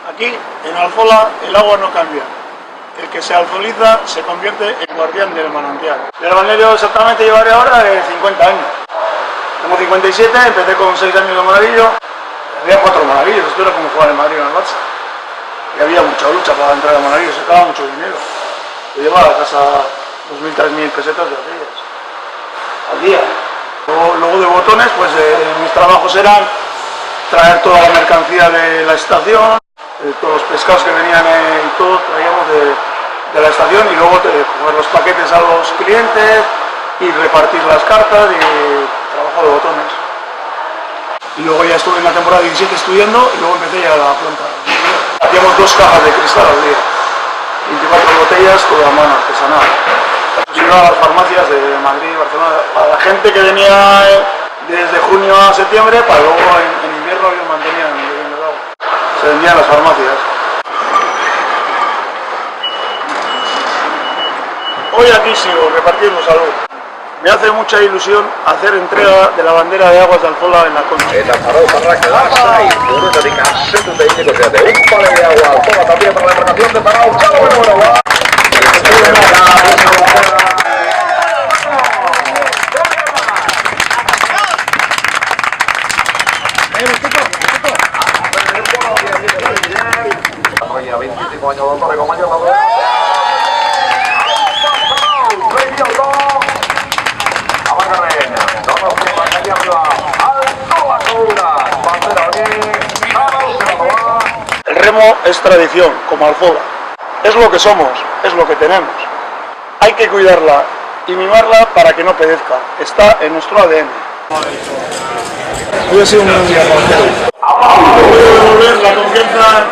Aquí, en Alzola, el agua no cambia. El que se alzoliza se convierte en guardián del manantial. El balneario exactamente llevaré ahora 50 años. Tengo 57, empecé con 6 años de monaguillo. Había 4 monaguillos, esto era como jugar en Madrid o en el Barça. Y había mucha lucha para entrar a monaguillo, se sacaba mucho dinero. Yo llevaba a casa 2.000, 3.000 pesetas de aquellas al día. Luego de botones, pues mis trabajos eran traer toda la mercancía de la estación, todos los pescados que venían y todo traíamos de la estación, y luego coger los paquetes a los clientes y repartir las cartas y trabajo de botones. Y luego ya estuve en la temporada 17 estudiando y luego empecé ya a la planta. Hacíamos 2 cajas de cristal al día, 24 botellas, toda a mano, artesanal. Pues iba a las farmacias de Madrid y Barcelona, para la gente que venía desde junio a septiembre, para luego en invierno ellos mantenían bebiendo el agua. Se vendían en las farmacias. Hoy aquí sigo repartiendo salud. Me hace mucha ilusión hacer entrega de la bandera de aguas de Alzola en la concha. Un palo de agua, Alzola también para la embarcación de Palau. Desarrolla 25 años de Torre con mayor madurez. El remo es tradición, como Alzola. Es lo que somos, es lo que tenemos. Hay que cuidarla y mimarla para que no perezca. Está en nuestro ADN. Hoy ha sido un buen día para ustedes. Voy a devolver la confianza